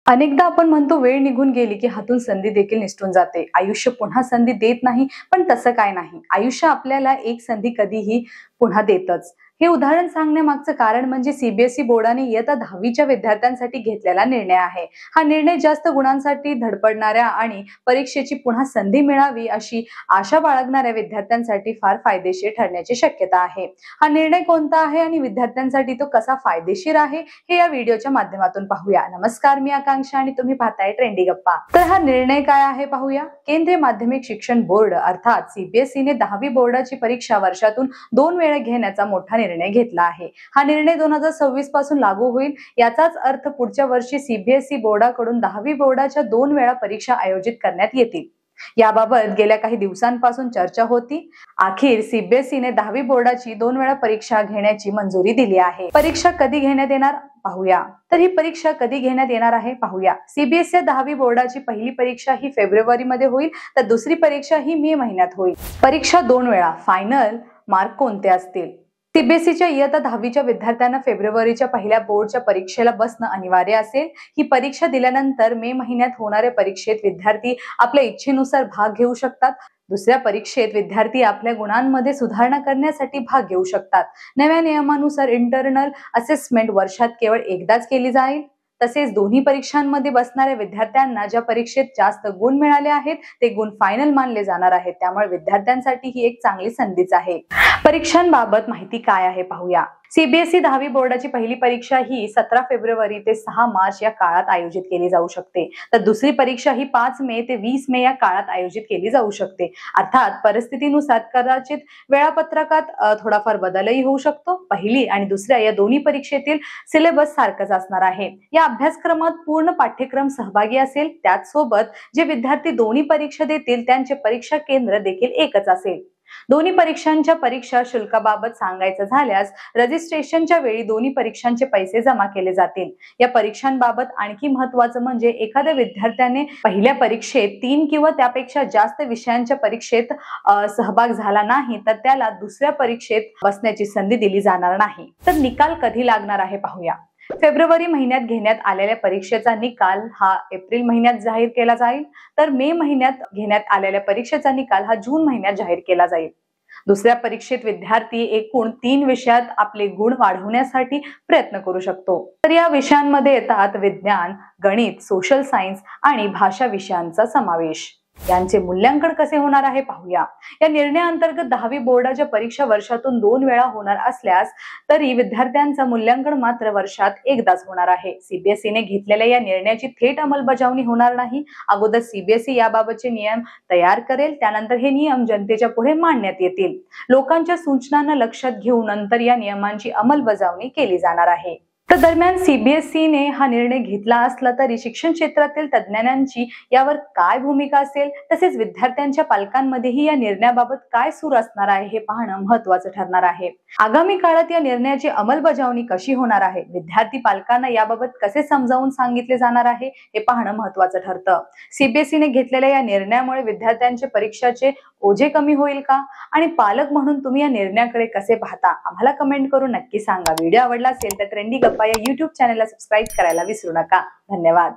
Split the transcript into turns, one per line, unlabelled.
अनेकदा आपण म्हणतो वेळ निघून गेली की हातून संधी देखील निसटून जाते। आयुष्य पुन्हा संधी देत नाही, पण तसं काय नाही। आयुष्य आपल्याला एक संधी कधीही पुन्हा देतच। हे उदाहरण सांगण्यामागचं कारण म्हणजे सीबीएसई बोर्डाने इयत्ता 10वीच्या विद्यार्थ्यांसाठी घेतलेला निर्णय आहे। हा निर्णय जास्त गुणांसाठी धडपडणाऱ्या आणि परीक्षेची पुन्हा संधी मिळावी अशी आशा बाळगणाऱ्या विद्यार्थ्यांसाठी फार फायदेशीर ठरण्याची शक्यता आहे। हा निर्णय कोणता आहे आणि विद्यार्थ्यांसाठी तो कसा फायदेशीर आहे हे या व्हिडिओच्या माध्यमातून पाहूया। नमस्कार, मी आकांक्षा आणि तुम्ही पाहताय ट्रेंडी गप्पा। तर हा निर्णय काय आहे पाहूया। केंद्रीय माध्यमिक शिक्षण बोर्ड अर्थात सीबीएसईने 10वी बोर्डाची परीक्षा वर्षातून 2 वेळा घेण्याचा मोठा निर्णय घेतला आहे। हा निर्णय 2026 पासून लागू होईल। याचाच अर्थ पुढच्या वर्षी सीबीएसई बोर्डाकडून 10वी बोर्डाच्या 2 वेळा परीक्षा आयोजित करण्यात येतील। याबाबत गेल्या काही दिवसांपासून चर्चा होती। अखेर सीबीएसईने 10वी बोर्डाची 2 वेळा परीक्षा घेण्याची मंजुरी दिली आहे। परीक्षा कधी घेण्यात येणार पाहूया। तर ही परीक्षा कधी घेण्यात येणार आहे पाहूया। सीबीएसई 10वी बोर्डाची पहिली परीक्षा ही फेब्रुवारी मध्ये होईल, तर दुसरी परीक्षा ही मे महिन्यात होईल। परीक्षा 2 वेळा, फायनल मार्क कोणते असतील? सीबीएसईच्या इयत्ता 10वीच्या विद्यार्थ्यांना फेब्रुवारीच्या पहिल्या बोर्डच्या परीक्षेला बसणं अनिवार्य असेल। ही परीक्षा दिल्यानंतर मे महिन्यात होणाऱ्या परीक्षेत विद्यार्थी आपल्या इच्छेनुसार भाग घेऊ शकतात। दुसऱ्या परीक्षेत विद्यार्थी आपल्या गुणांमध्ये सुधारणा करण्यासाठी भाग घेऊ शकतात। नव्या नियमानुसार इंटरनल असेसमेंट वर्षात केवळ एकदाच केली जाईल। तसेच दोन्ही परीक्षांमध्ये बसणाऱ्या विद्यार्थ्यांना ज्या परीक्षेत जास्त गुण मिळाले आहेत ते गुण फायनल मानले जाणार आहेत। त्यामुळे विद्यार्थ्यांसाठी ही एक चांगली संधीच आहे। परीक्षांबाबत माहिती काय आहे पाहूया। सीबीएसई 10वी बोर्डाची पहिली परीक्षा ही 17 फेब्रुवारी ते 6 मार्च या काळात आयोजित केली जाऊ शकते, तर दुसरी परीक्षा ही 5 मे ते 20 मे या काळात आयोजित केली जाऊ शकते। अर्थात परिस्थितीनुसार कदाचित वेळापत्रकात थोडाफार बदलही होऊ शकतो। पहिली आणि दुसऱ्या या दोन्ही परीक्षेतील सिलेबस सारखाच असणार आहे। या अभ्यासक्रमात पूर्ण पाठ्यक्रम सहभागी असेल। त्याचसोबत जे विद्यार्थी दोन्ही परीक्षा देतील त्यांचे परीक्षा केंद्र देखील एकच असेल। दोन्ही परीक्षांच्या परीक्षा शुल्काबाबत सांगायचं झाल्यास रजिस्ट्रेशनच्या वेळी दोन्ही परीक्षांचे पैसे जमा केले जातील। या परीक्षांबाबत आणखी महत्त्वाचं म्हणजे एखाद्या विद्यार्थ्याने पहिल्या परीक्षेत 3 किंवा त्यापेक्षा जास्त विषयांच्या परीक्षेत सहभाग झाला नाही तर त्याला दुसऱ्या परीक्षेत बसण्याची संधी दिली जाणार नाही। तर निकाल कधी लागणार आहे पाहूया। फेब्रुवारी महिन्यात घेण्यात आलेल्या परीक्षेचा निकाल हा एप्रिल महिन्यात जाहीर केला जाईल, तर मे महिन्यात घेण्यात आलेल्या परीक्षेचा निकाल हा जून महिन्यात जाहीर केला जाईल। दुसऱ्या परीक्षेत विद्यार्थी एकूण 3 विषयात आपले गुण वाढवण्यासाठी प्रयत्न करू शकतो। तर या विषयांमध्ये येतात विज्ञान, गणित, सोशल सायन्स आणि भाषा विषयांचा समावेश। यांचे मूल्यांकन कसे होणार आहे पाहूया। या निर्णयाअंतर्गत 10वी बोर्डाच्या परीक्षा वर्षातून 2 वेळा होणार असल्यास तरी विद्यार्थ्यांचं मूल्यांकन मात्र वर्षात एकदाच होणार आहे। सीबीएसईने घेतलेल्या या निर्णयाची थेट अंमलबजावणी होणार नाही। अगोदर सीबीएसई याबाबतचे नियम तयार करेल, त्यानंतर हे नियम जनतेच्या पुढे मांडण्यात येतील। लोकांच्या सूचनांना लक्षात घेऊन नंतर या नियमांची अंमलबजावणी केली जाणार आहे। तर दरम्यान सीबीएसईने हा निर्णय घेतला असला तरी शिक्षण क्षेत्रातील तज्ज्ञांची यावर काय भूमिका असेल, तसेच विद्यार्थ्यांच्या पालकांमध्येही या निर्णयाबाबत काय सूर असणार आहे हे पाहणं महत्त्वाचं ठरणार आहे। आगामी काळात या निर्णयाची अंमलबजावणी कशी होणार आहे, विद्यार्थी पालकांना याबाबत कसे समजावून सांगितले जाणार आहे हे पाहणं महत्त्वाचं ठरतं। सीबीएसईने घेतलेल्या या निर्णयामुळे विद्यार्थ्यांचे परीक्षाचे ओझे कमी होईल का आणि पालक म्हणून तुम्ही या निर्णयाकडे कसे पाहता आम्हाला कमेंट करून नक्की सांगा। व्हिडिओ आवडला असेल तर ट्रेंडी गप्पा या YouTube चॅनलला सबस्क्राइब करायला विसरू नका। धन्यवाद।